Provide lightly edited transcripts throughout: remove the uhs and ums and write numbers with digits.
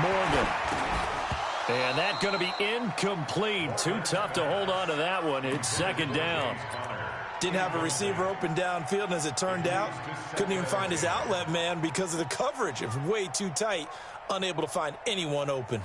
Morgan. And that's going to be incomplete. Too tough to hold on to that one. It's second down. Didn't have a receiver open downfield, and as it turned out, couldn't even find his outlet man because of the coverage. It was way too tight, unable to find anyone open.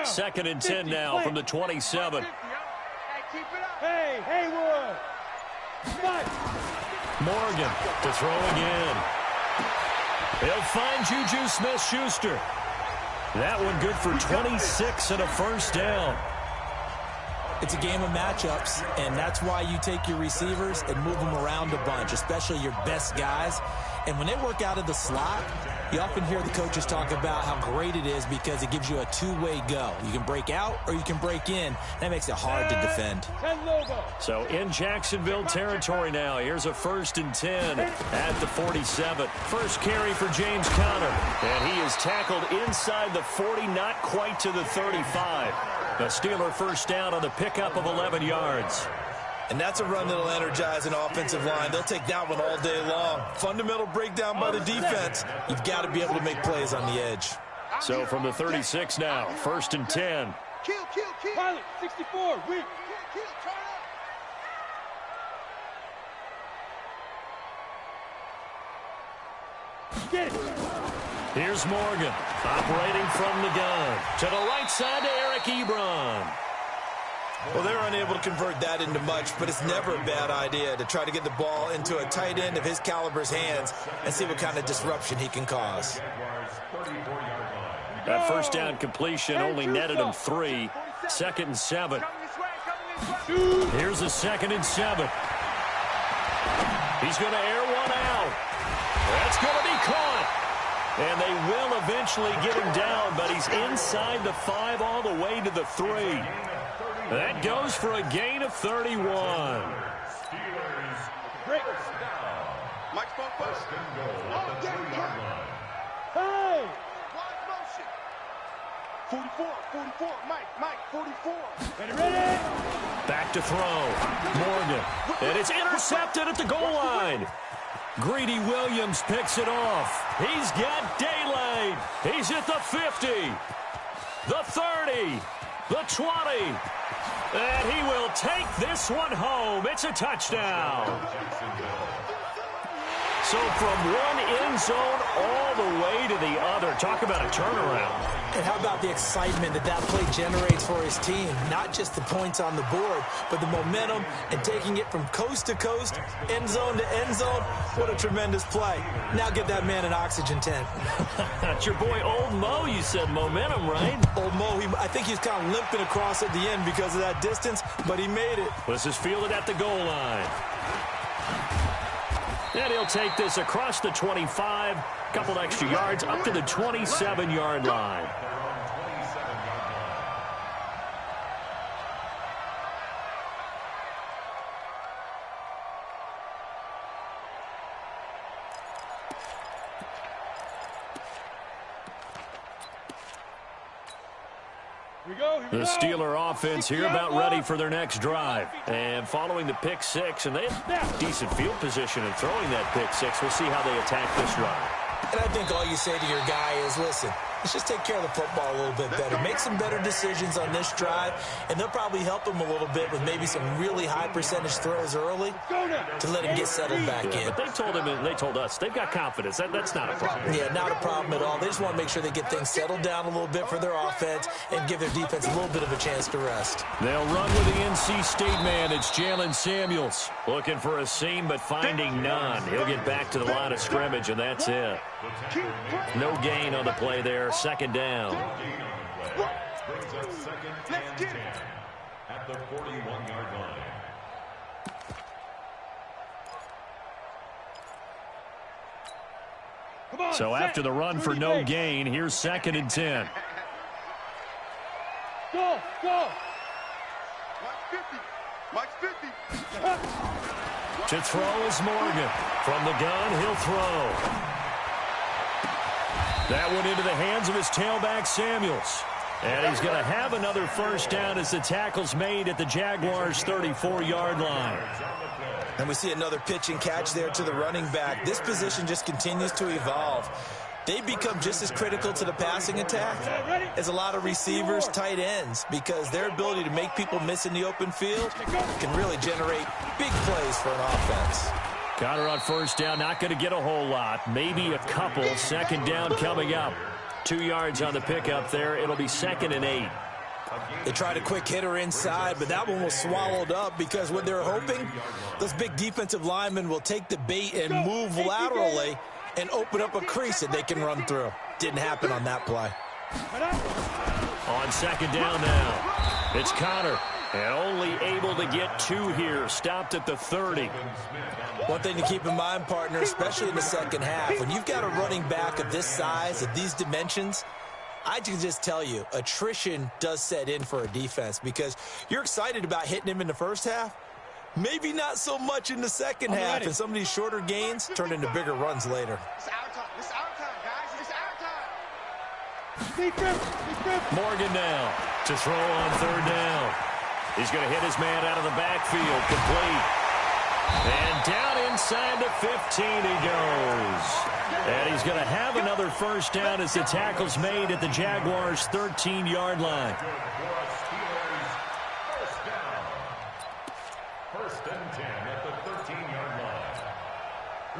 Second and 10 now from the 27. Hey, Haywood. Morgan to throw again. He'll find Juju Smith-Schuster. That one good for 26 and a first down. It's a game of matchups, and that's why you take your receivers and move them around a bunch, especially your best guys. And when they work out of the slot, you often hear the coaches talk about how great it is because it gives you a two-way go. You can break out or you can break in. That makes it hard to defend. So in Jacksonville territory now. Here's a 1st and 10 at the 47. First carry for James Conner. And he is tackled inside the 40, not quite to the 35. The Steeler first down on the pickup of 11 yards. And that's a run that'll energize an offensive line. They'll take that one all day long. Fundamental breakdown by the defense. You've got to be able to make plays on the edge. So from the 36 now, 1st and 10. Pilot, 64, weak. Get it. Here's Morgan, operating from the gun. To the right side to Eric Ebron. Well, they're unable to convert that into much, but it's never a bad idea to try to get the ball into a tight end of his caliber's hands and see what kind of disruption he can cause. That first down completion only netted him 3. 2nd and 7. Here's a 2nd and 7. He's going to air one out. That's going to be caught. And they will eventually get him down, but he's inside the 5 all the way to the 3. That goes for a gain of 31. Hey! 44, Mike, 44. Ready? Back to throw. Morgan. And it's intercepted at the goal line. Greedy Williams picks it off. He's got daylight. He's at the 50. The 30. The 20. And he will take this one home. It's a touchdown. So from one end zone all the way to the other. Talk about a turnaround. And how about the excitement that that play generates for his team? Not just the points on the board, but the momentum and taking it from coast to coast, end zone to end zone. What a tremendous play. Now get that man an oxygen tent. That's your boy Old Mo. You said momentum, right? Old Mo, I think he's kind of limping across at the end because of that distance, but he made it. This is fielded at the goal line. And he'll take this across the 25, couple extra yards, up to the 27-yard line. The Steeler offense here about ready for their next drive. And following the pick six, and they have decent field position in throwing that pick six. We'll see how they attack this drive. And I think all you say to your guy is, listen, let's just take care of the football a little bit better. Make some better decisions on this drive, and they'll probably help him a little bit with maybe some really high percentage throws early to let him get settled back in. But they told him, and they told us, they've got confidence. That's not a problem. Yeah, not a problem at all. They just want to make sure they get things settled down a little bit for their offense and give their defense a little bit of a chance to rest. They'll run with the NC State man. It's Jalen Samuels. Looking for a seam, but finding none. He'll get back to the line of scrimmage, and that's it. No gain on the play there. Second down. Brings us second and 10 at the 41-yard line. So after the run for no gain, here's second and 10. Go. Go. Mike's 50. To throw is Morgan. From the gun, he'll throw. That one into the hands of his tailback, Samuels. And he's going to have another first down as the tackle's made at the Jaguars' 34-yard line. And we see another pitch and catch there to the running back. This position just continues to evolve. They become just as critical to the passing attack as a lot of receivers, tight ends, because their ability to make people miss in the open field can really generate big plays for an offense. Got her on first down, not going to get a whole lot, maybe a couple. Second down coming up. 2 yards on the pickup there. It'll be 2nd and 8. They tried a quick hitter inside, but that one was swallowed up because what they're hoping, those big defensive linemen will take the bait and move laterally and open up a crease that they can run through. Didn't happen on that play. On second down now, it's Connor, and only able to get 2 here. Stopped at the 30. One thing to keep in mind, partner, especially in the second half, when you've got a running back of this size, of these dimensions, I can just tell you, attrition does set in for a defense because you're excited about hitting him in the first half. Maybe not so much in the second half, and some of these shorter gains turn into bigger runs later. It's our time. It's our time, guys. It's our time. Morgan now to throw on third down. He's going to hit his man out of the backfield, complete. And down inside the 15 he goes. And he's going to have another first down as the tackle's made at the Jaguars' 13-yard line. First and 10 at the 13-yard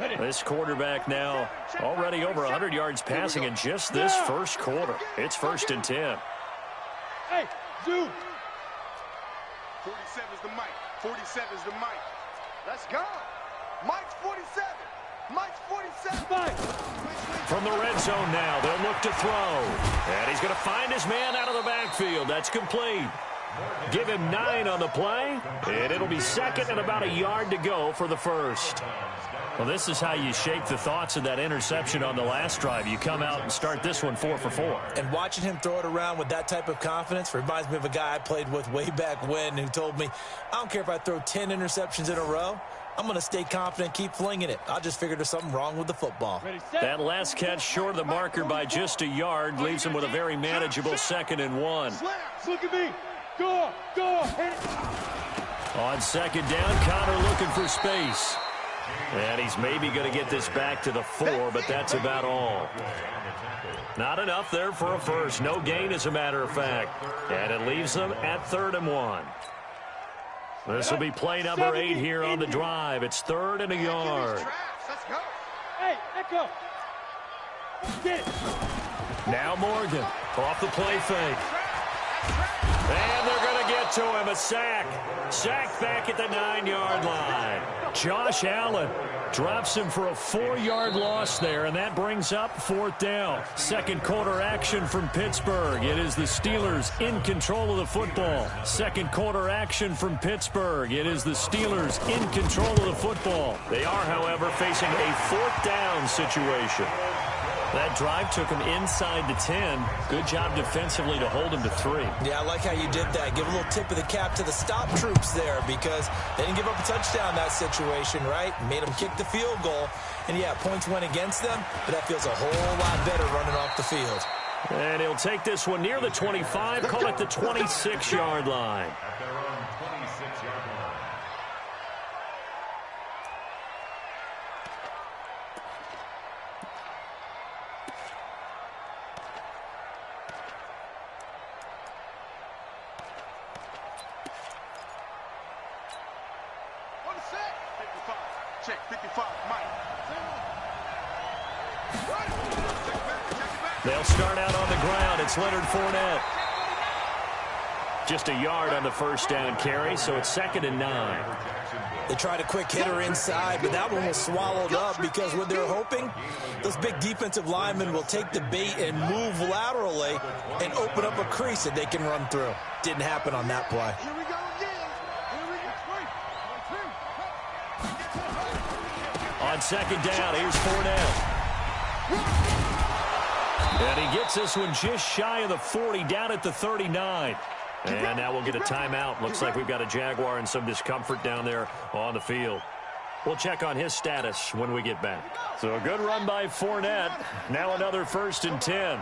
line. This quarterback now already over 100 yards passing in just this first quarter. It's 1st and 10. Hey, Zoo. 47 is the mic. 47 is the mic. Let's go. Mike's 47. Mike's 47. From the red zone now, they'll look to throw. And he's going to find his man out of the backfield. That's complete. Give him 9 on the play, and it'll be 2nd and about a yard to go for the first. Well, this is how you shape the thoughts of that interception on the last drive. You come out and start this one 4 for 4. And watching him throw it around with that type of confidence reminds me of a guy I played with way back when who told me, I don't care if I throw 10 interceptions in a row. I'm going to stay confident, keep flinging it. I just figured there's something wrong with the football. That last catch short of the marker by just a yard leaves him with a very manageable 2nd and 1. Look at me. Go. Hit it. On second down, Connor looking for space. And he's maybe going to get this back to the 4, but that's about all. Not enough there for a first. No gain, as a matter of fact. And it leaves them at 3rd and 1. This will be play number 8 here on the drive. It's 3rd and a yard. Let's go. Hey, Echo. Get it. Now Morgan off the play fake. And they're going to get to him. A sack. Sack back at the 9-yard line. Josh Allen drops him for a 4-yard loss there, and that brings up 4th down. Second quarter action from Pittsburgh. It is the Steelers in control of the football. Second quarter action from Pittsburgh. It is the Steelers in control of the football. They are, however, facing a 4th down situation. That drive took him inside the 10. Good job defensively to hold him to 3. Yeah, I like how you did that. Give a little tip of the cap to the stop troops there because they didn't give up a touchdown in that situation, right? Made them kick the field goal. And, yeah, points went against them, but that feels a whole lot better running off the field. And he'll take this one near the 25, call it the 26-yard line. At their own 26-yard line. On the set. 55. Check 55. Mike. They'll start out on the ground. It's Leonard Fournette. Just a yard on the first down carry, so it's 2nd and 9. They tried a quick hitter inside, but that one was swallowed up because what they're hoping, those big defensive linemen will take the bait and move laterally and open up a crease that they can run through. Didn't happen on that play. Here we go again. On second down, here's Fournette. And he gets this one just shy of the 40, down at the 39. And now we'll get a timeout. Looks like we've got a Jaguar and some discomfort down there on the field. We'll check on his status when we get back. So a good run by Fournette. Now another 1st and 10.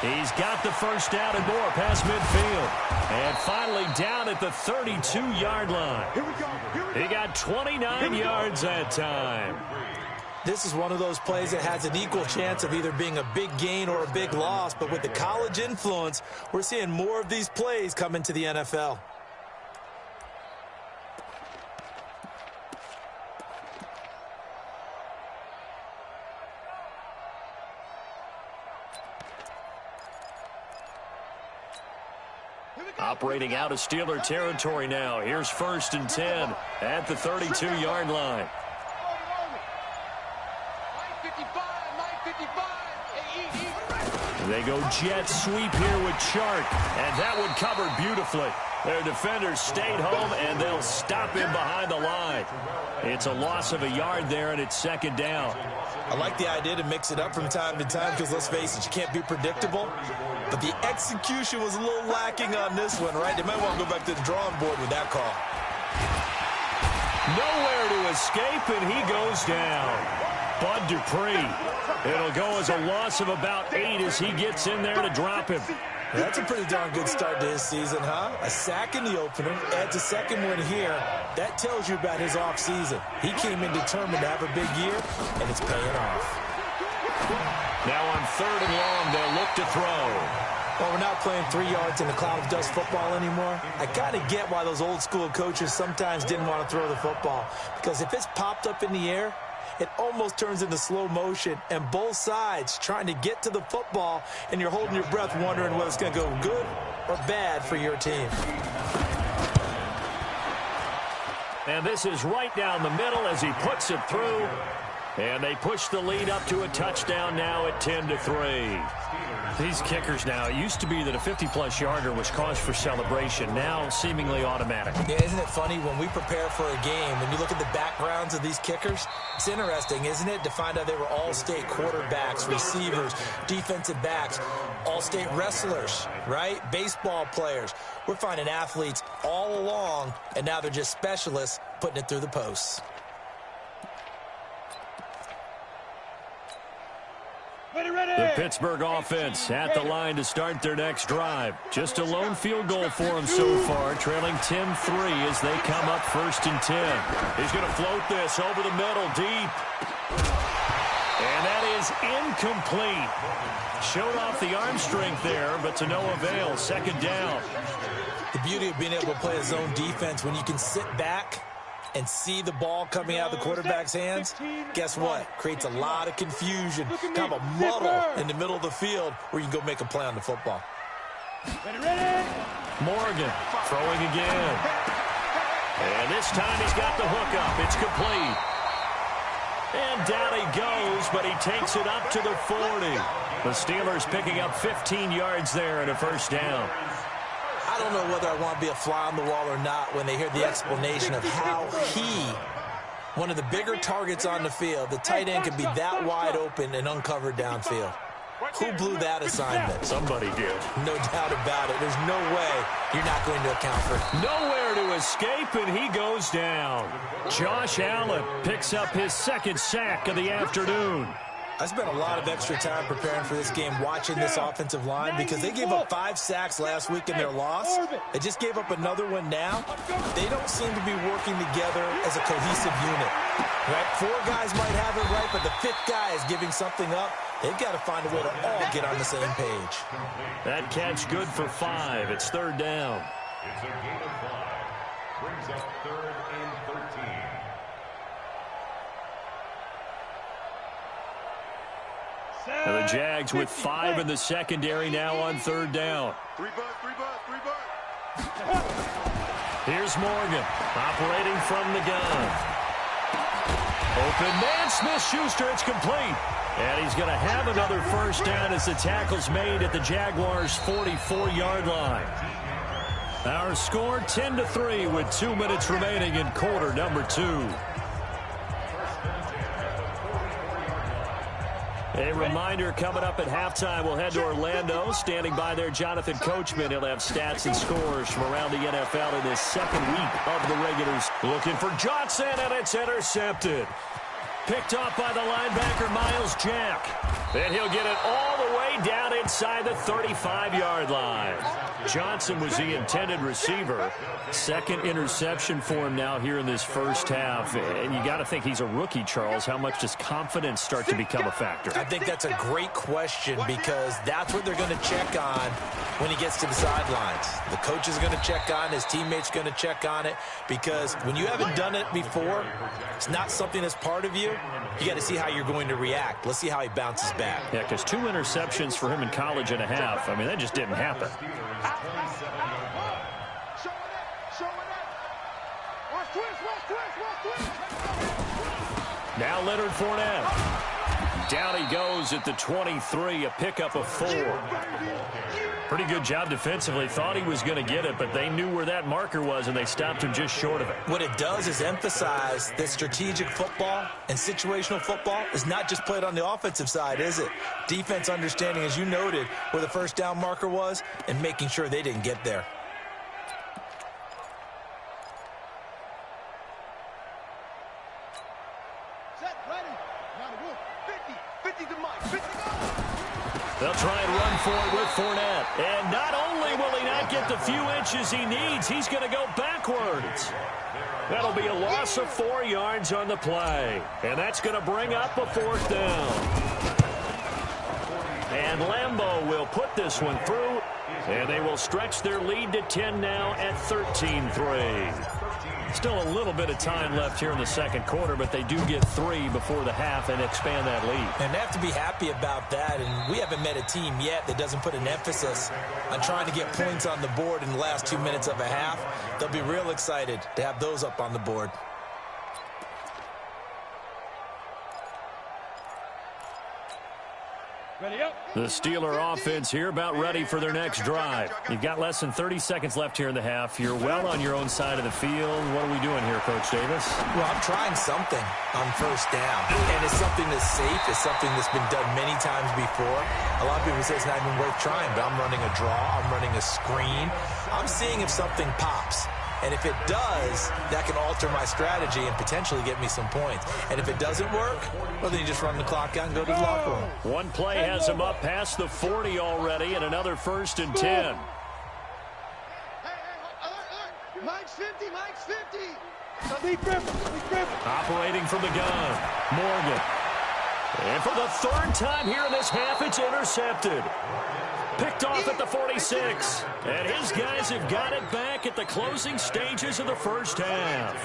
He's got the first down and more past midfield. And finally down at the 32-yard line. He got 29 yards that time. This is one of those plays that has an equal chance of either being a big gain or a big loss. But with the college influence, we're seeing more of these plays come into the NFL. Operating out of Steeler territory now. Here's 1st and 10 at the 32-yard line. They go jet sweep here with Chark, and that one covered beautifully. Their defenders stayed home, and they'll stop him behind the line. It's a loss of a yard there, and it's 2nd down. I like the idea to mix it up from time to time because, let's face it, you can't be predictable. But the execution was a little lacking on this one, right? They might want to go back to the drawing board with that call. Nowhere to escape, and he goes down. Bud Dupree. It'll go as a loss of about 8 as he gets in there to drop him. That's a pretty darn good start to his season, huh? A sack in the opener, adds a second one here. That tells you about his offseason. He came in determined to have a big year, and it's paying off. Now on 3rd and long, they'll look to throw. Well, we're not playing 3 yards in the cloud of dust football anymore. I kind of get why those old school coaches sometimes didn't want to throw the football. Because if it's popped up in the air, it almost turns into slow motion, and both sides trying to get to the football, and you're holding your breath wondering whether it's going to go good or bad for your team. And this is right down the middle as he puts it through. And they push the lead up to a touchdown now at 10-3. These kickers now, it used to be that a 50-plus yarder was cause for celebration, now seemingly automatic. Yeah, isn't it funny when we prepare for a game, when you look at the backgrounds of these kickers, it's interesting, isn't it, to find out they were all-state quarterbacks, receivers, defensive backs, all-state wrestlers, right? Baseball players. We're finding athletes all along, and now they're just specialists putting it through the posts. The Pittsburgh offense at the line to start their next drive. Just a lone field goal for them so far, trailing 10-3 as they come up 1st and 10. He's going to float this over the middle, deep. And that is incomplete. Showed off the arm strength there, but to no avail. 2nd down. The beauty of being able to play a zone defense when you can sit back and see the ball coming out of the quarterback's hands, guess what? Creates a lot of confusion, kind of a muddle in the middle of the field where you can go make a play on the football. Morgan throwing again. And this time he's got the hook up. It's complete. And down he goes, but he takes it up to the 40. The Steelers picking up 15 yards there and a 1st down. I don't know whether I want to be a fly on the wall or not when they hear the explanation of how one of the bigger targets on the field, the tight end, can be that wide open and uncovered downfield. Who blew that assignment? Somebody did. No doubt about it. There's no way you're not going to account for it. Nowhere to escape, and he goes down. Josh Allen picks up his 2nd sack of the afternoon. I spent a lot of extra time preparing for this game, watching this offensive line, because they gave up 5 sacks last week in their loss. They just gave up another one now. They don't seem to be working together as a cohesive unit. Right? 4 guys might have it right, but the 5th guy is giving something up. They've got to find a way to all get on the same page. That catch good for 5. It's 3rd down. It's a gain of 5. Brings up 3rd and 13. And the Jags with 5 in the secondary now on 3rd down. 3 bud. Here's Morgan operating from the gun. Open man, Smith-Schuster, it's complete. And he's going to have another 1st down as the tackle's made at the Jaguars' 44-yard line. Our score 10-3 with 2 minutes remaining in quarter number 2. A reminder, coming up at halftime, we'll head to Orlando. Standing by there, Jonathan Coachman. He'll have stats and scores from around the NFL in this second week of the regulars. Looking for Johnson, and it's intercepted. Picked off by the linebacker, Miles Jack. And he'll get it all the way down inside the 35-yard line. Johnson was the intended receiver. Second interception for him now here in this first half. And you got to think he's a rookie, Charles. How much does confidence start to become a factor? I think that's a great question because that's what they're going to check on when he gets to the sidelines. The coach is going to check on, his teammates going to check on it, because when you haven't done it before, it's not something that's part of you. You got to see how you're going to react. Let's see how he bounces back. Yeah, because 2 interceptions for him in college and a half. I mean, that just didn't happen. Now Leonard Fournette. Down he goes at the 23, a pickup of 4. Pretty good job defensively. Thought he was going to get it, but they knew where that marker was, and they stopped him just short of it. What it does is emphasize that strategic football and situational football is not just played on the offensive side, is it? Defense understanding, as you noted, where the first down marker was and making sure they didn't get there. They'll try and run for it with Fournette. And not only will he not get the few inches he needs, he's going to go backwards. That'll be a loss of 4 yards on the play. And that's going to bring up a 4th down. And Lambeau will put this one through. And they will stretch their lead to 10 now at 13-3. Still a little bit of time left here in the second quarter, but they do get 3 before the half and expand that lead. And they have to be happy about that, and we haven't met a team yet that doesn't put an emphasis on trying to get points on the board in the last 2 minutes of a half. They'll be real excited to have those up on the board. Ready up. The Steeler offense here about ready for their next drive. You've got less than 30 seconds left here in the half. You're well on your own side of the field. What are we doing here, Coach Davis? Well, I'm trying something on first down, and it's something that's safe. It's something that's been done many times before. A lot of people say it's not even worth trying, but I'm running a draw. I'm running a screen. I'm seeing if something pops. And if it does, that can alter my strategy and potentially get me some points. And if it doesn't work, well, then you just run the clock out and go to the locker room. One play has him up past the 40 already, and another 1st and 10. Mike's 50, Mike's 50. Be careful. Operating from the gun, Morgan. And for the 3rd time here in this half, it's intercepted. Picked off at the 46. And his guys have got it back at the closing stages of the first half.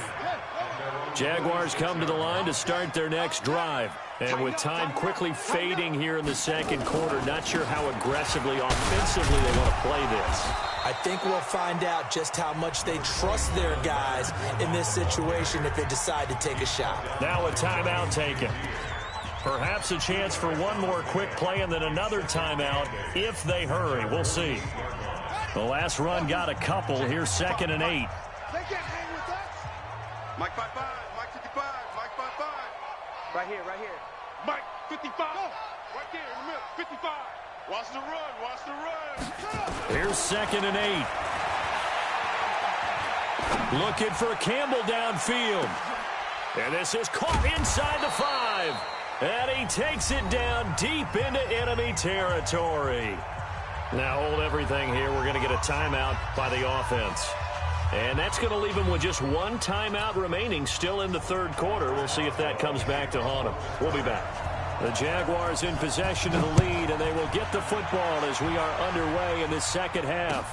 Jaguars come to the line to start their next drive. And with time quickly fading here in the second quarter, not sure how aggressively, offensively they want to play this. I think we'll find out just how much they trust their guys in this situation if they decide to take a shot. Now a timeout taken. Perhaps a chance for one more quick play and then another timeout if they hurry. We'll see. The last run got a couple. Here's 2nd and 8. They can't hang with us. Mike 55, Mike 55, Mike 55. Right here, right here. Mike, 55. Right there in the middle, 55. Watch the run, watch the run. Here's 2nd and 8. Looking for Campbell downfield. And this is caught inside the 5. And he takes it down deep into enemy territory. Now hold everything here. We're going to get a timeout by the offense. And that's going to leave him with just one timeout remaining still in the 3rd quarter. We'll see if that comes back to haunt him. We'll be back. The Jaguars in possession of the lead, and they will get the football as we are underway in this second half.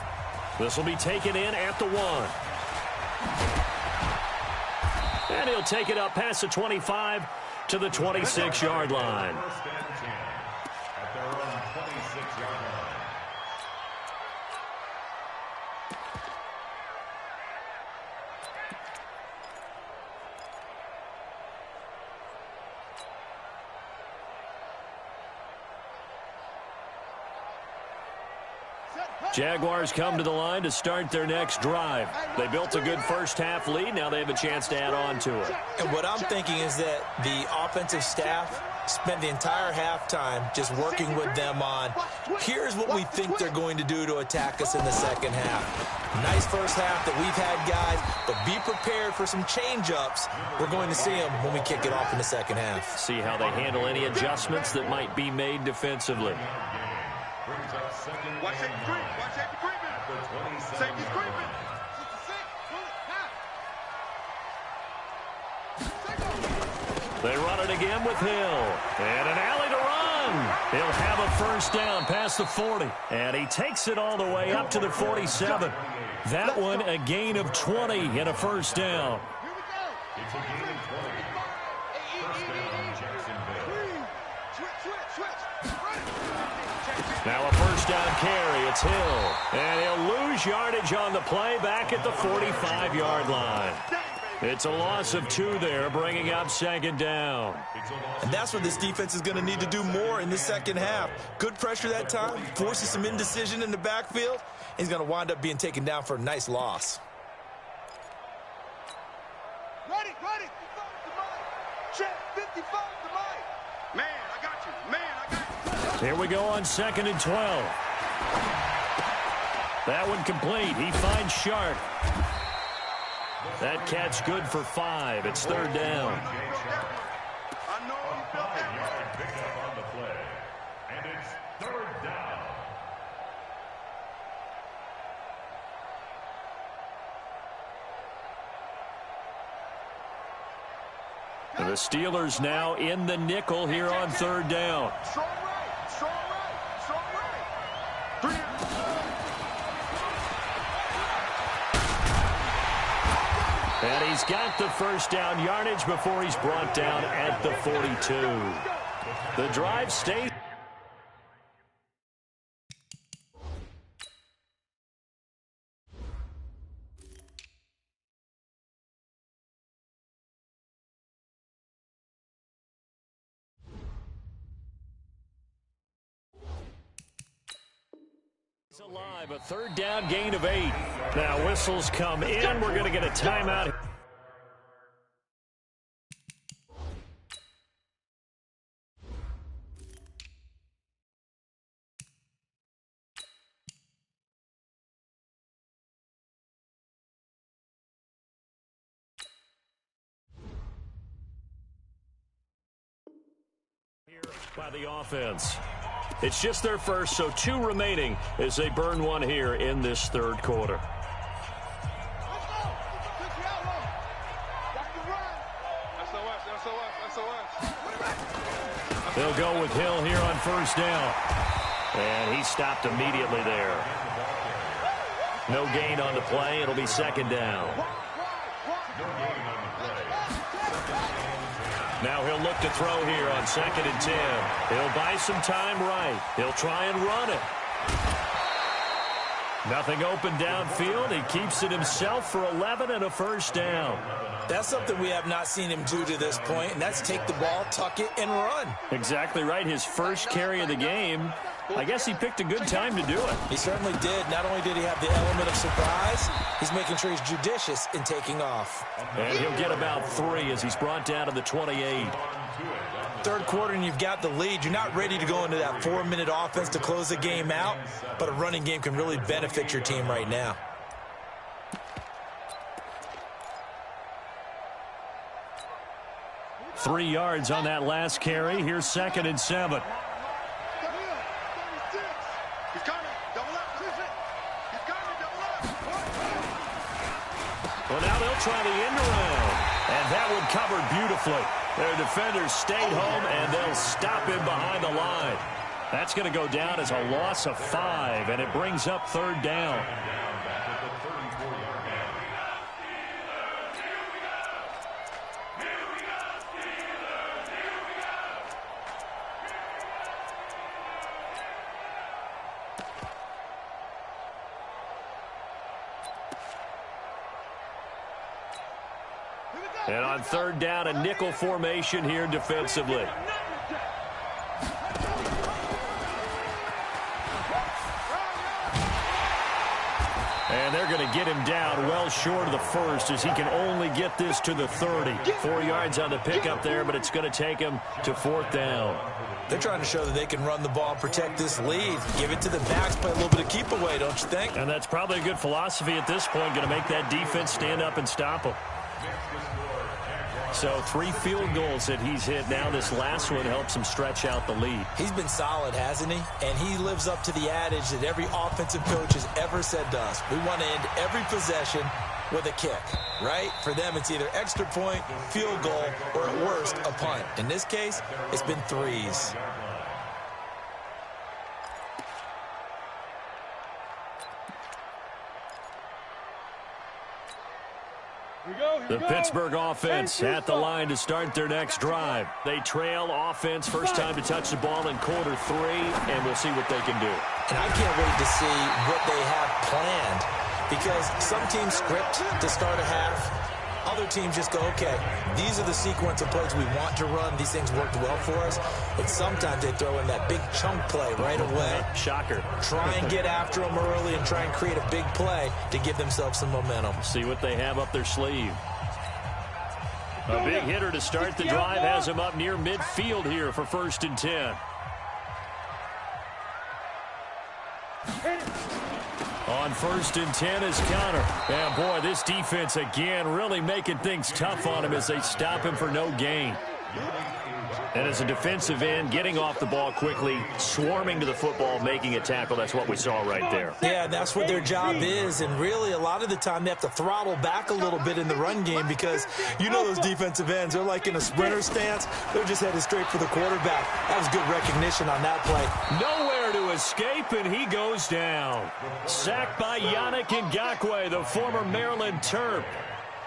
This will be taken in at the 1. And he'll take it up past the 25 to the 26-yard line. At their own 26-yard line. Set. Jaguars come to the line to start their next drive. They built a good first-half lead. Now they have a chance to add on to it. And what I'm thinking is that the offensive staff spent the entire halftime just working with them on, here's what we think they're going to do to attack us in the second half. Nice first half that we've had, guys, but be prepared for some change-ups. We're going to see them when we kick it off in the second half. See how they handle any adjustments that might be made defensively. Watch safety creep. Watch safety creeping. Safety's creeping. They run it again with Hill. And an alley to run. He'll have a first down past the 40. And he takes it all the way up to the 47. That one a gain of 20 and a first down. It's a gain of 20. First down, Jacksonville. Now a first down carry. It's Hill. And he'll lose yardage on the play back at the 45-yard line. It's a loss of 2 there, bringing up second down. And that's what this defense is going to need to do more in the second half. Good pressure that time, forces some indecision in the backfield. He's going to wind up being taken down for a nice loss. Ready. Check 55 to Mike. Man, I got you. Man, I got you. Here we go on 2nd and 12. That one complete. He finds Sharp. That catch good for 5. It's 3rd down. I know you felt that. Yard picked up on the play. And it's 3rd down. And the Steelers now in the nickel here on 3rd down. Strong right. Strong right. Strong right. 3 down. And he's got the first down yardage before he's brought down at the 42. The drive stays. Alive, a 3rd down gain of 8. Now whistles come in. We're going to get a timeout. Here by the offense. It's just their first, so 2 remaining as they burn one here in this 3rd quarter. They'll go with Hill here on 1st down. And he stopped immediately there. No gain on the play. It'll be 2nd down. Now he'll look to throw here on 2nd and 10. He'll buy some time right. He'll try and run it. Nothing open downfield. He keeps it himself for 11 and a first down. That's something we have not seen him do to this point, and that's take the ball, tuck it, and run. Exactly right. His first carry of the game. I guess he picked a good time to do it. He certainly did. Not only did he have the element of surprise, he's making sure he's judicious in taking off. And he'll get about 3 as he's brought down to the 28. 3rd quarter and you've got the lead. You're not ready to go into that 4-minute offense to close the game out, but a running game can really benefit your team right now. Three yards on that last carry. Here's 2nd and 7. He's coming. Double up. He's coming. Double up. Well, now they'll try the end around. And that one covered beautifully. Their defenders stayed home, and they'll stop him behind the line. That's going to go down as a loss of 5, and it brings up 3rd down. And on 3rd down, a nickel formation here defensively. And they're going to get him down well short of the first as he can only get this to the 30. 4 yards on the pickup there, but it's going to take him to 4th down. They're trying to show that they can run the ball and protect this lead. Give it to the backs, play a little bit of keep away, don't you think? And that's probably a good philosophy at this point, going to make that defense stand up and stop them. So 3 field goals that he's hit now. This last one helps him stretch out the lead. He's been solid, hasn't he? And he lives up to the adage that every offensive coach has ever said to us. We want to end every possession with a kick, right? For them, it's either extra point, field goal, or at worst, a punt. In this case, it's been 3s. The Pittsburgh offense at the line to start their next drive. They trail offense, first time to touch the ball in quarter 3, and we'll see what they can do. And I can't wait to see what they have planned, because some teams script to start a half. Other teams just go, okay, these are the sequence of plays we want to run. These things worked well for us. And sometimes they throw in that big chunk play right away. Shocker. Try and get after them early and try and create a big play to give themselves some momentum. See what they have up their sleeve. A big hitter to start the drive has him up near midfield here for 1st and 10. On 1st and 10 is Connor. And boy, this defense again really making things tough on him as they stop him for no gain. And as a defensive end, getting off the ball quickly, swarming to the football, making a tackle. That's what we saw right there. Yeah, that's what their job is. And really, a lot of the time, they have to throttle back a little bit in the run game because you know those defensive ends, they're like in a sprinter stance. They're just headed straight for the quarterback. That was good recognition on that play. Nowhere to escape, and he goes down. Sacked by Yannick Ngakoue, the former Maryland Terp.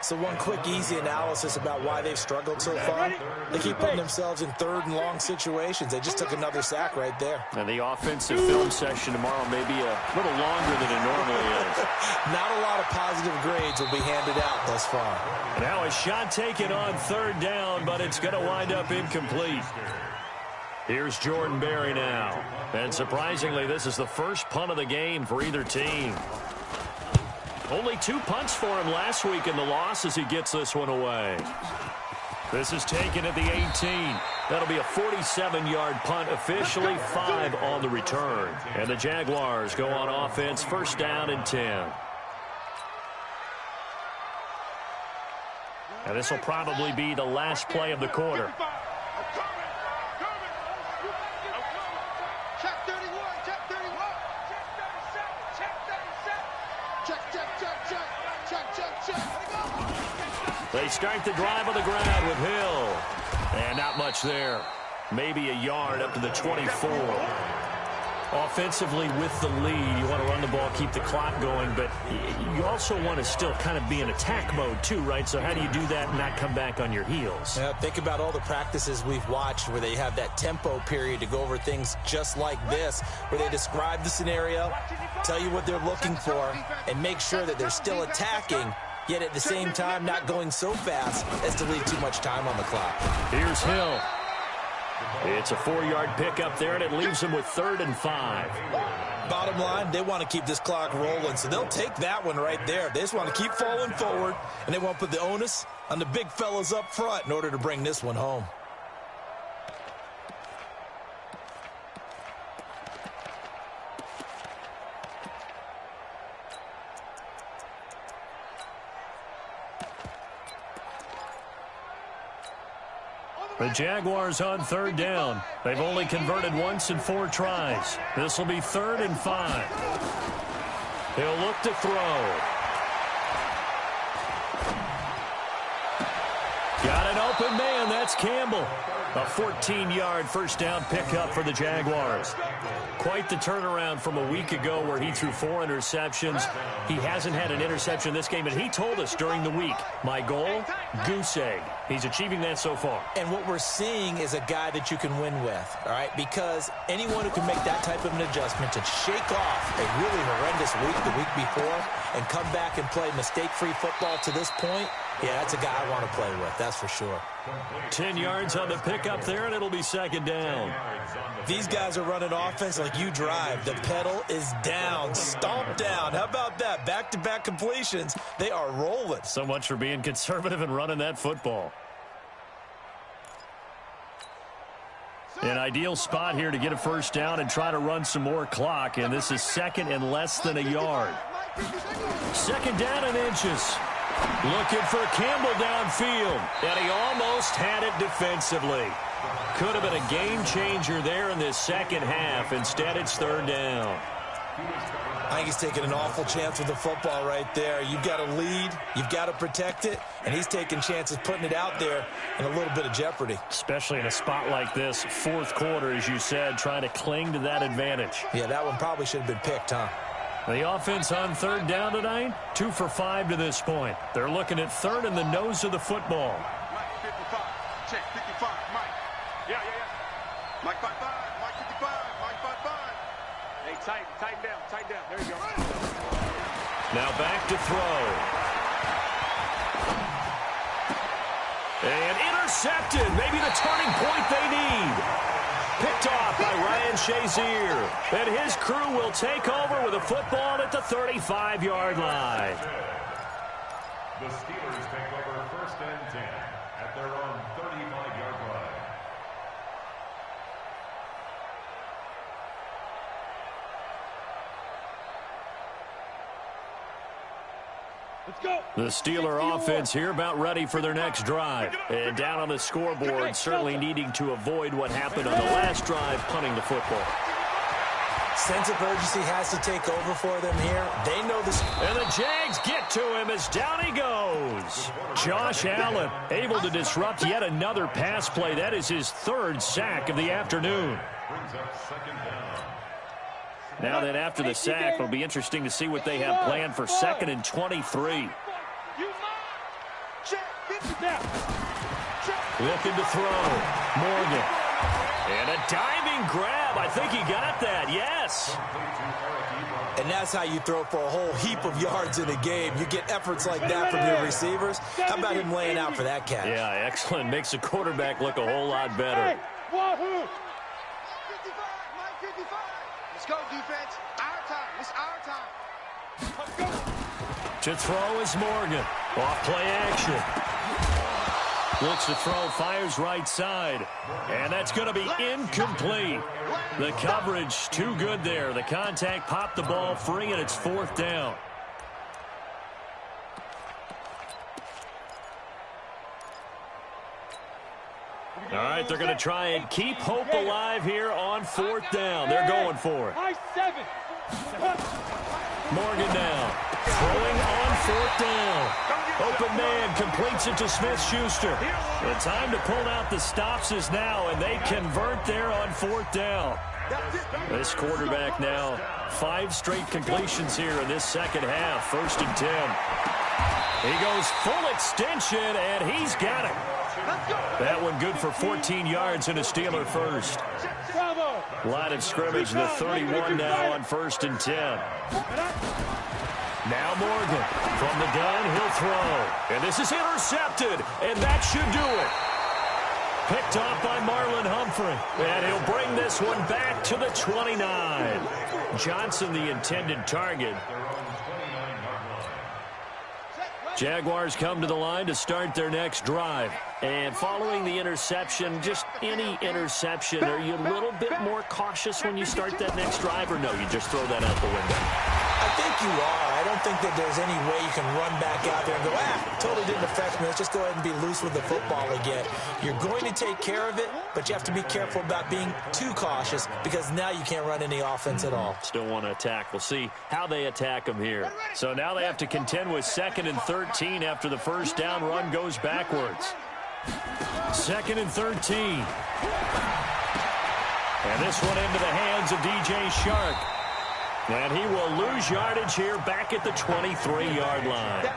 So one quick, easy analysis about why they've struggled so far. They keep putting themselves in 3rd and long situations. They just took another sack right there. And the offensive film session tomorrow may be a little longer than it normally is. Not a lot of positive grades will be handed out thus far. Now a shot taken on 3rd down, but it's going to wind up incomplete. Here's Jordan Berry now. And surprisingly, this is the first punt of the game for either team. Only 2 punts for him last week in the loss as he gets this one away. This is taken at the 18. That'll be a 47-yard punt, officially 5 on the return. And the Jaguars go on offense, 1st down and 10. And this will probably be the last play of the quarter. They start the drive on the ground with Hill. And not much there. Maybe a yard up to the 24. Offensively with the lead, you want to run the ball, keep the clock going, but you also want to still kind of be in attack mode too, right? So how do you do that and not come back on your heels? Yeah, think about all the practices we've watched where they have that tempo period to go over things just like this, where they describe the scenario, tell you what they're looking for, and make sure that they're still attacking, yet at the same time not going so fast as to leave too much time on the clock. Here's Hill. It's a 4-yard pickup there, and it leaves them with 3rd and 5. Bottom line, they want to keep this clock rolling, so they'll take that one right there. They just want to keep falling forward, and they want to put the onus on the big fellas up front in order to bring this one home. The Jaguars on 3rd down. They've only converted once in 4 tries. This will be 3rd and 5. He'll look to throw. Got an open man. That's Campbell. A 14-yard first down pickup for the Jaguars. Quite the turnaround from a week ago where he threw 4 interceptions. He hasn't had an interception this game, and he told us during the week, my goal, goose egg. He's achieving that so far. And what we're seeing is a guy that you can win with, all right? Because anyone who can make that type of an adjustment to shake off a really horrendous week the week before and come back and play mistake-free football to this point, yeah, that's a guy I want to play with, that's for sure. 10 yards on the pickup there, and it'll be second down. These guys are running offense like you drive. The pedal is down, stomped down. How about that? Back-to-back completions. They are rolling. So much for being conservative and running that football. An ideal spot here to get a first down and try to run some more clock, and this is second and less than a yard. Second down and inches. Looking for Campbell downfield, and he almost had it defensively. Could have been a game changer there in this second half. Instead, it's third down. I think he's taking an awful chance with the football right there. You've got to lead, you've got to protect it, and he's taking chances putting it out there in a little bit of jeopardy. Especially in a spot like this, fourth quarter, as you said, trying to cling to that advantage. Yeah, that one probably should have been picked, huh? The offense on third down tonight, 2 for 5 to this point. They're looking at third in the nose of the football. Mike 55. Check 55. Mike. Yeah. Mike 55. Mike 55. Mike 55. Hey, tighten down. There you go. Now back to throw. And intercepted. Maybe the turning point they need. Picked off by Ryan Shazier. And his crew will take over with a football at the 35-yard line. The Steelers take over first and 10 at their own 35-yard line. Let's go. The Steeler offense here about ready for their next drive. And down on the scoreboard, certainly needing to avoid what happened on the last drive, punting the football. Sense of urgency has to take over for them here. They know this. And the Jags get to him as down he goes. Josh Allen able to disrupt yet another pass play. That is his third sack of the afternoon. Brings up second down. Now that after the sack, it'll be interesting to see what they have planned for second and 23. Looking to throw. Morgan. And a diving grab. I think he got that. Yes. And that's how you throw for a whole heap of yards in a game. You get efforts like that from your receivers. How about him laying out for that catch? Yeah, excellent. Makes the quarterback look a whole lot better. Let's go, defense. Our time. It's our time. Let's go. To throw is Morgan. Off play action. Looks to throw, fires right side. And that's going to be incomplete. The coverage too good there. The contact popped the ball free, and it's fourth down. All right, they're going to try and keep hope alive here on fourth down. They're going for it. Morgan now throwing on fourth down. Open man completes it to Smith-Schuster. The time to pull out the stops is now, and they convert there on fourth down. This quarterback now 5 straight completions here in this second half. First and 10. He goes full extension, and he's got it. That one good for 14 yards and a Steeler first. Line of scrimmage, the 31 now on first and 10. Now Morgan from the gun, he'll throw. And this is intercepted, and that should do it. Picked off by Marlon Humphrey. And he'll bring this one back to the 29. Johnson, the intended target. Jaguars come to the line to start their next drive. And following the interception, just any interception, are you a little bit more cautious when you start that next drive, or no, you just throw that out the window? I think you are. I don't think that there's any way you can run back out there and go, totally didn't affect me. Let's just go ahead and be loose with the football again. You're going to take care of it, but you have to be careful about being too cautious because now you can't run any offense at all. Still want to attack. We'll see how they attack them here. So now they have to contend with second and 13 after the first down run goes backwards. Second and 13. And this one into the hands of DJ Shark. And he will lose yardage here back at the 23-yard line.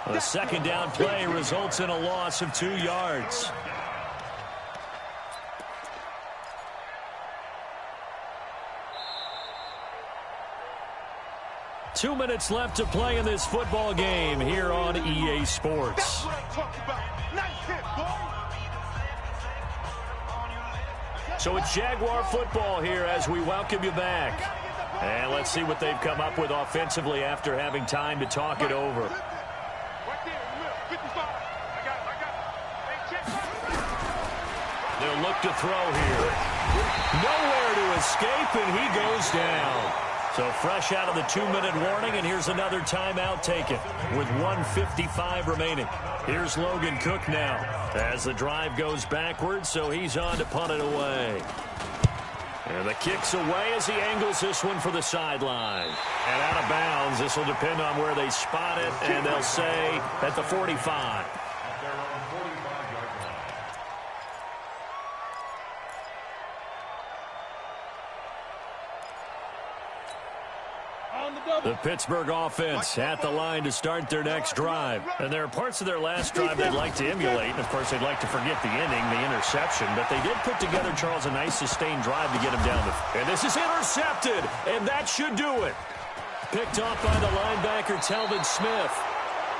The second down play results in a loss of 2 yards. Two minutes left to play in this football game here on EA Sports. That's what I'm talking about. Nice hit, boy. So it's Jaguar football here as we welcome you back. And let's see what they've come up with offensively after having time to talk it over. They'll look to throw here. Nowhere to escape, and he goes down. So fresh out of the 2-minute warning, and here's another timeout taken with 1:55 remaining. Here's Logan Cook now as the drive goes backwards, so he's on to punt it away. And the kick's away as he angles this one for the sideline. And out of bounds, this will depend on where they spot it, and they'll say at the 45. The Pittsburgh offense at the line to start their next drive. And there are parts of their last drive they'd like to emulate. And, of course, they'd like to forget the ending, the interception. But they did put together, Charles, a nice sustained drive to get him down. And this is intercepted, and that should do it. Picked off by the linebacker, Telvin Smith.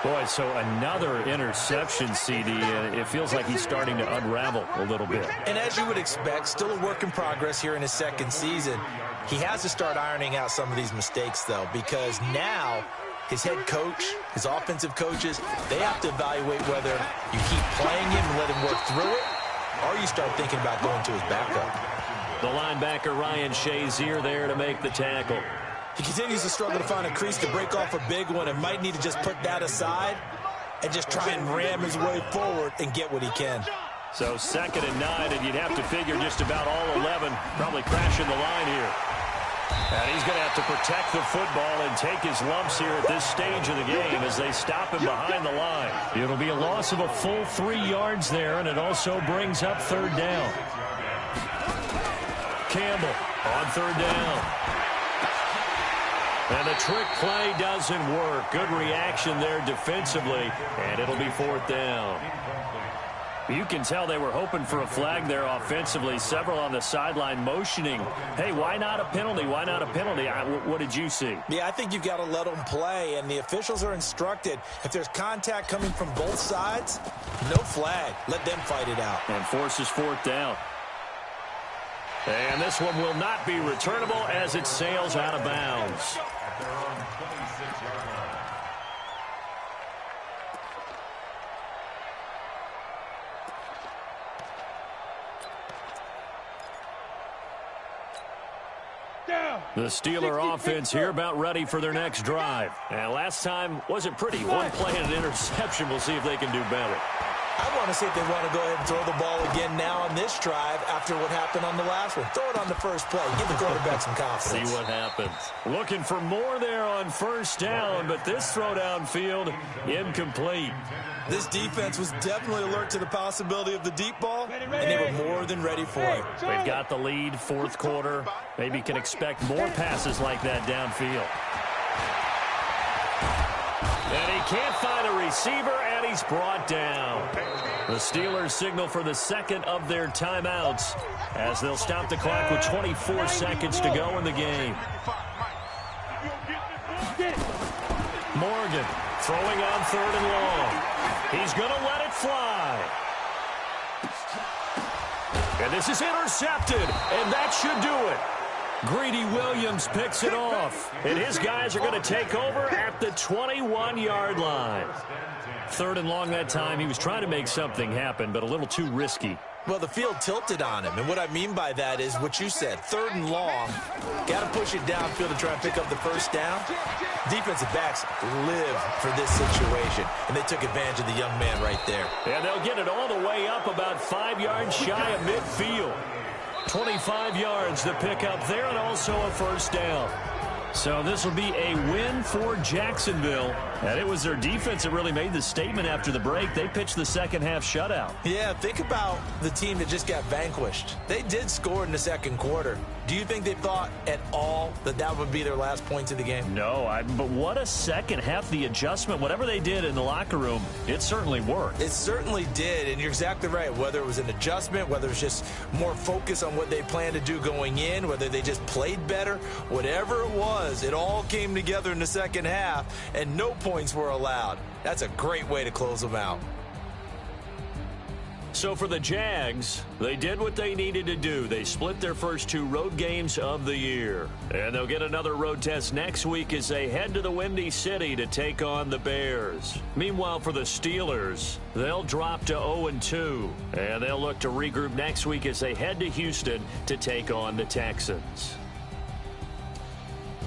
Boy, so another interception, CD, and it feels like he's starting to unravel a little bit. And as you would expect, still a work in progress here in his second season. He has to start ironing out some of these mistakes, though, because now his head coach, his offensive coaches, they have to evaluate whether you keep playing him and let him work through it, or you start thinking about going to his backup. The linebacker, Ryan Shazier, there to make the tackle. He continues to struggle to find a crease to break off a big one and might need to just put that aside and just try and ram his way forward and get what he can. So 2nd and 9, and you'd have to figure just about all 11 probably crashing the line here. And he's going to have to protect the football and take his lumps here at this stage of the game as they stop him behind the line. It'll be a loss of a full 3 yards there, and it also brings up 3rd down. Campbell on 3rd down. And the trick play doesn't work. Good reaction there defensively, and it'll be 4th down. You can tell they were hoping for a flag there offensively. Several on the sideline motioning, hey, why not a penalty? Why not a penalty? What did you see? Yeah, I think you've got to let them play, and the officials are instructed. If there's contact coming from both sides, no flag. Let them fight it out. And forces 4th down. And this one will not be returnable as it sails out of bounds. The Steeler offense here about ready for their next drive. And last time wasn't pretty. One play and an interception. We'll see if they can do better. I want to see if they want to go ahead and throw the ball again now on this drive after what happened on the last one. Throw it on the first play. Give the quarterback some confidence. See what happens. Looking for more there on 1st down, but this throw downfield incomplete. This defense was definitely alert to the possibility of the deep ball, and they were more than ready for it. They've got the lead, 4th quarter. Maybe can expect more passes like that downfield. And he can't find a receiver, and he's brought down. The Steelers signal for the 2nd of their timeouts as they'll stop the clock with 24 seconds to go in the game. Morgan throwing on 3rd and long. He's going to let it fly. And this is intercepted, and that should do it. Greedy Williams picks it off, and his guys are going to take over at the 21-yard line. 3rd and long that time. He was trying to make something happen, but a little too risky. Well, the field tilted on him, and what I mean by that is what you said. 3rd and long, got to push it downfield to try and pick up the 1st down. Defensive backs live for this situation, and they took advantage of the young man right there. And they'll get it all the way up about 5 yards shy of midfield. 25 yards to pick up there, and also a 1st down. So this will be a win for Jacksonville. And it was their defense that really made the statement after the break. They pitched the second half shutout. Yeah, think about the team that just got vanquished. They did score in the 2nd quarter. Do you think they thought at all that that would be their last points of the game? No, but what a second half. The adjustment, whatever they did in the locker room, it certainly worked. It certainly did, and you're exactly right. Whether it was an adjustment, whether it was just more focus on what they planned to do going in, whether they just played better, whatever it was, it all came together in the second half, and no points were allowed. That's a great way to close them out. So for the Jags, they did what they needed to do. They split their first 2 road games of the year. And they'll get another road test next week as they head to the Windy City to take on the Bears. Meanwhile, for the Steelers, they'll drop to 0-2. And they'll look to regroup next week as they head to Houston to take on the Texans.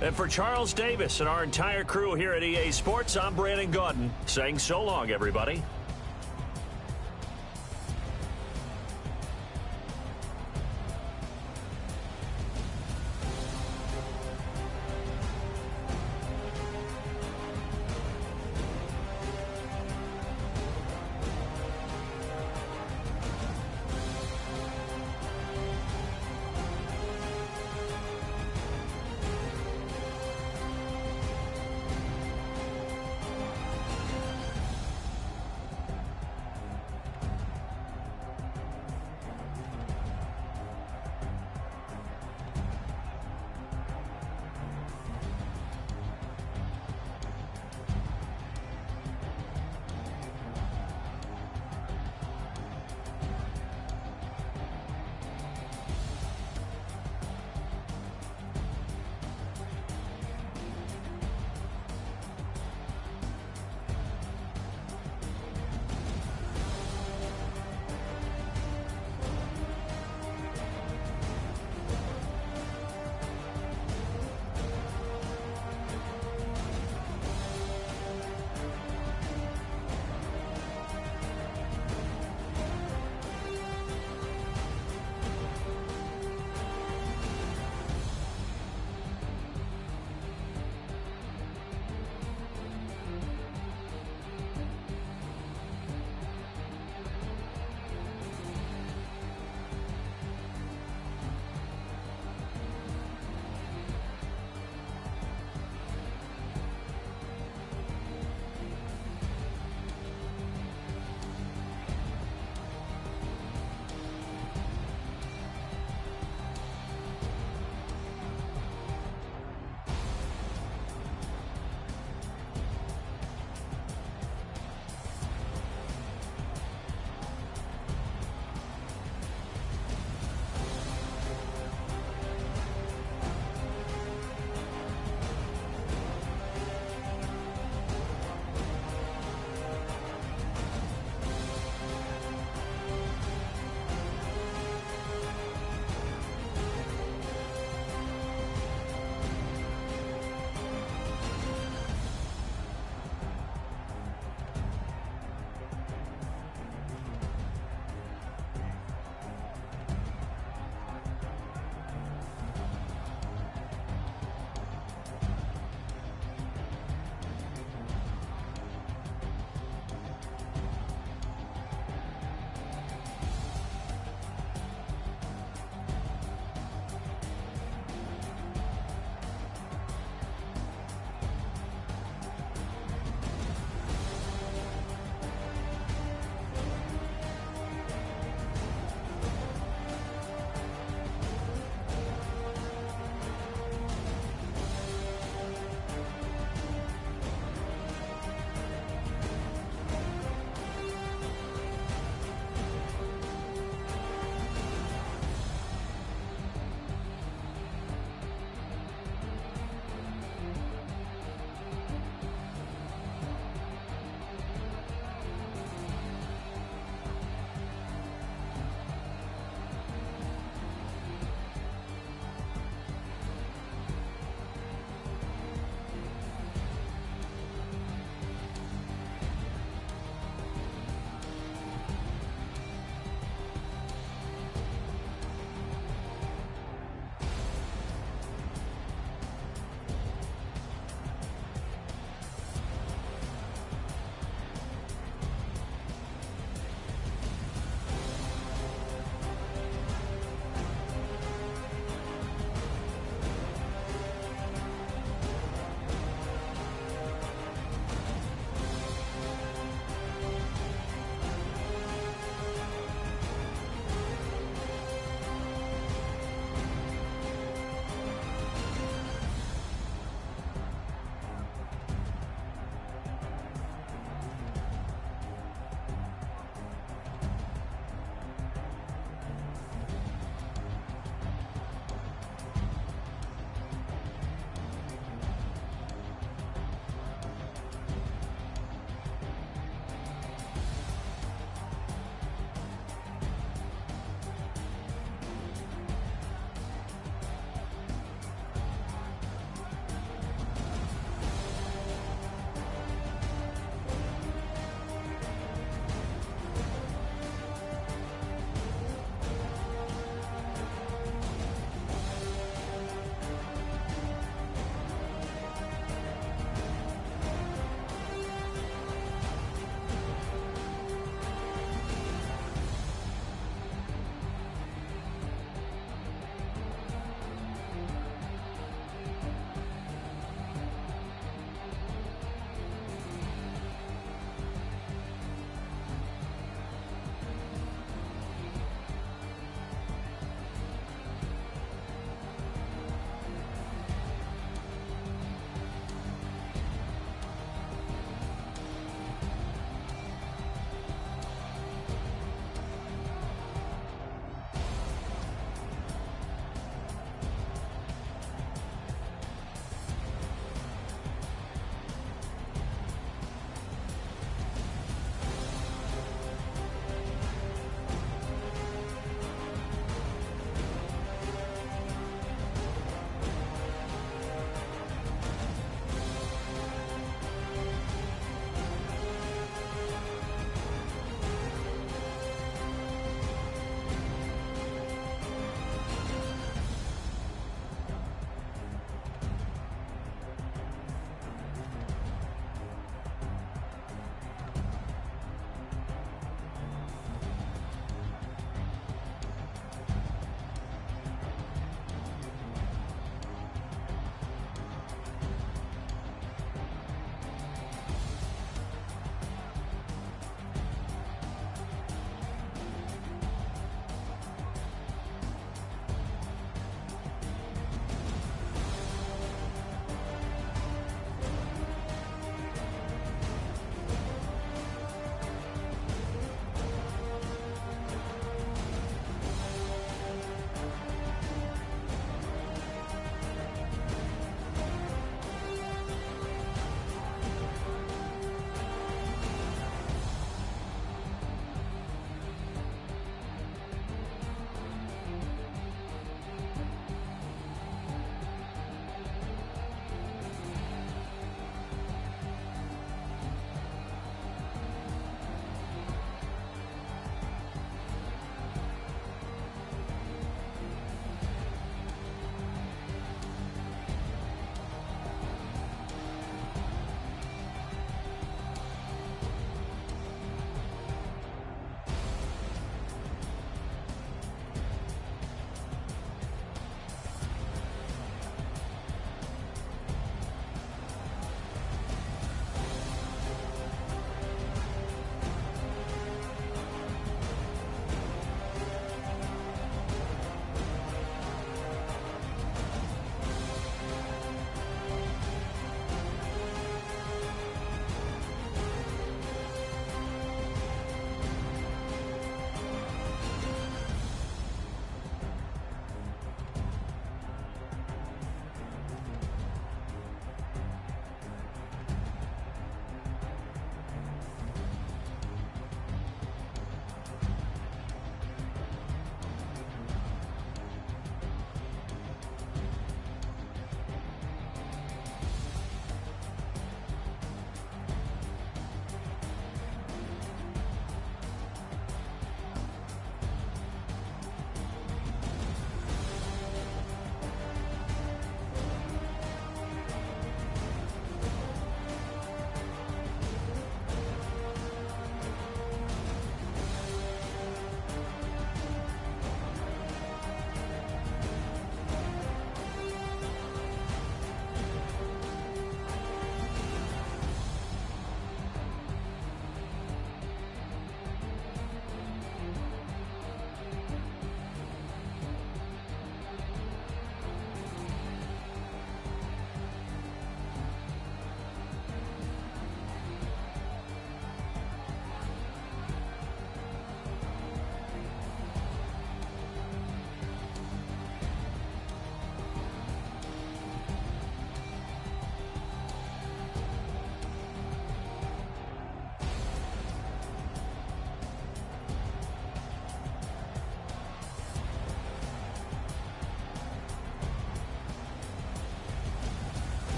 And for Charles Davis and our entire crew here at EA Sports, I'm Brandon Gaudin saying so long, everybody.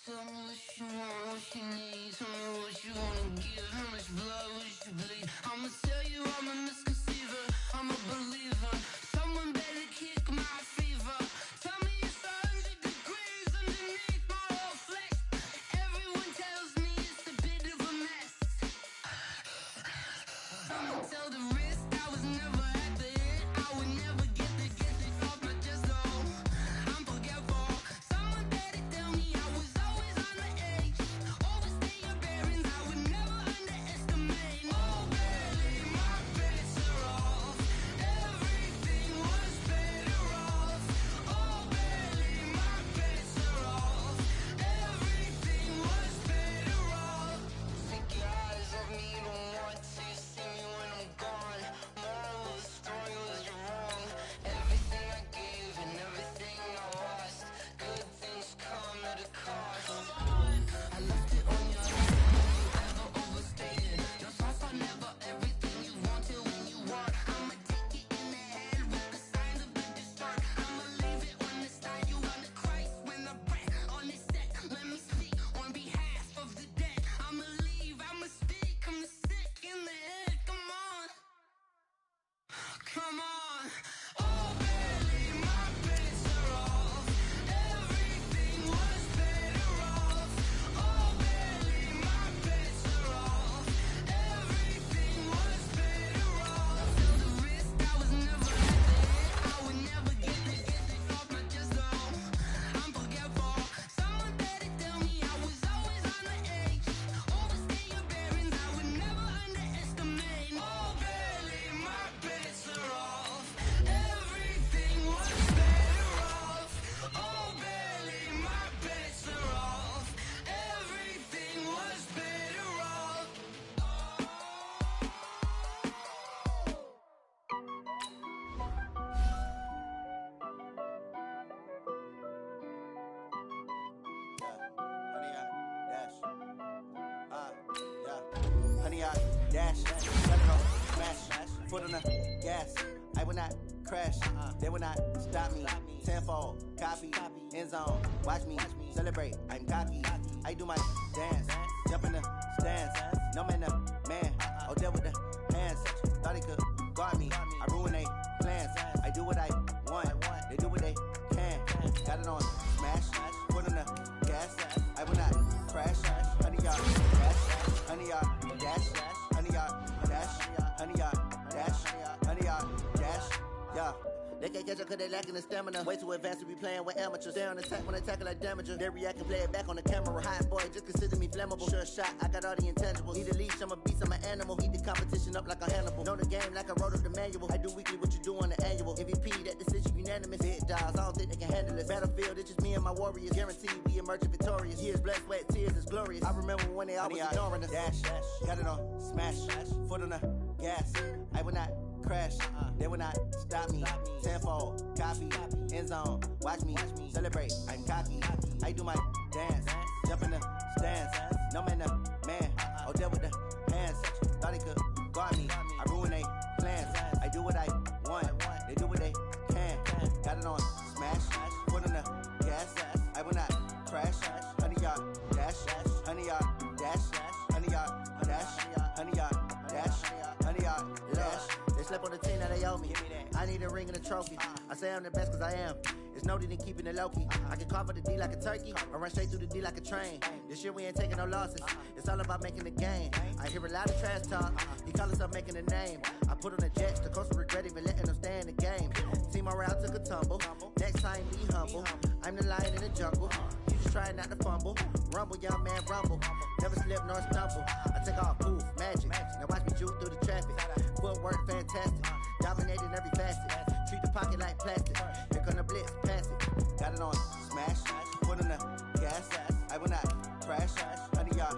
Tell me what you want, what you need. Tell me what you wanna give. How much blood would you bleed? I'ma tell you I'm a misconceiver. I'm a believer. Someone better kick my fever. Tell me it's 100 degrees underneath my whole flesh. Everyone tells me it's a bit of a mess. I'ma tell the risk I was never at the end. I would never get this off my chest, though. I'm forgetful. Someone better tell me I was always on the edge. Overstay your bearings, I would never underestimate. Oh, barely, my bets are off. Everything was better off. Oh, barely, my bets are off. Everything was better off. Take your eyes off me, don't want to see me when I'm gone. Moral of the story was you're wrong. Everything I gave and everything I lost. Good things come at a cost. I left it on your hands. You ever overstated. Your thoughts are never everything you wanted when you want. I'ma take it in the head with the signs of the distort. I'ma leave it on the side. You on the Christ when the breath on the set. Let me speak on behalf of the dead. I'ma leave, I'ma speak. I'm the sick in the head. Come on. Come on. Oh, barely, my bets are off. Everything was better off. Oh, barely, my bets are off. Everything was better off. Feel the risk, I was never at the end. I would never get this off my chest, though. I'm forgetful. Someone better tell me I was always on the edge. Overstay your bearings, I would never underestimate. Oh, barely, my bets are off. Everything was better off. Oh, barely, my bets are off. Everything was better off. Honey, I dash, cut it off, smash, foot on the gas. I will not crash, they will not stop me. Tenfold, copy, end zone, watch me celebrate. I'm cocky, I do my dance, jump in the stands. No man, the man, oh, there with the hands. Thought he could guard me, I ruin they plans. I do what I want, they do what they can. Got it on smash, foot on the gas. I will not crash, honey, y'all dash, honey, y'all dash, honey, y'all dash, honey, y'all dash, honey, y'all dash, yeah. They can't catch up cause they lacking the stamina. Way too advanced to be playing with amateurs. Stay on attack when I tackle like damager. They react and play it back on the camera. Hot boy, just consider me flammable. Sure shot, I got all the intangibles. Need a leash, I'm a beast, I'm an animal. Heat the competition up like a Hannibal. Know the game like I wrote up the manual. I do weekly what you do on the annual. MVP, that decision unanimous. Big dogs, I don't think they can handle this. Battlefield, it's just me and my warriors. Guaranteed we emerging victorious. Years, blood, sweat, tears, it's glorious. I remember when they always ignoring us. Dash, got it on smash, foot on the gas. I will not crash, they will not stop me. Tenfold, copy, end zone, watch me celebrate. I'm cocky, I do my dance, jump in the stands. No man, the man, oh, there with the hands. Thought he could guard me, I ruin they plans. I do what I want, they do what they can. Got it on smash, foot on the gas. I will not crash, honey, y'all dash, honey, y'all dash, honey, y'all dash, honey, y'all dash, honey, y'all dash. They slept on the team, now they owe me. I need a ring and a trophy. I say I'm the best cause I am. It's no need in keeping it low-key. I can carve up the D like a turkey, or run straight through the D like a train. This year we ain't taking no losses. It's all about making the game. I hear a lot of trash talk. He call himself making a name. I put on the Jets, the coach will regret even letting them stay in the game. Team morale took a tumble. Next time be humble. I'm the lion in the jungle. You just trying not to fumble. Rumble, young man, rumble. Never slip nor stumble. I take off, poof, magic. Now watch me juke through the traffic. Footwork fantastic. Dominating every facet. Treat the pocket like plastic. Here come the blitz, pass it. Got it on smash, foot on the gas. I will not crash, honey, y'all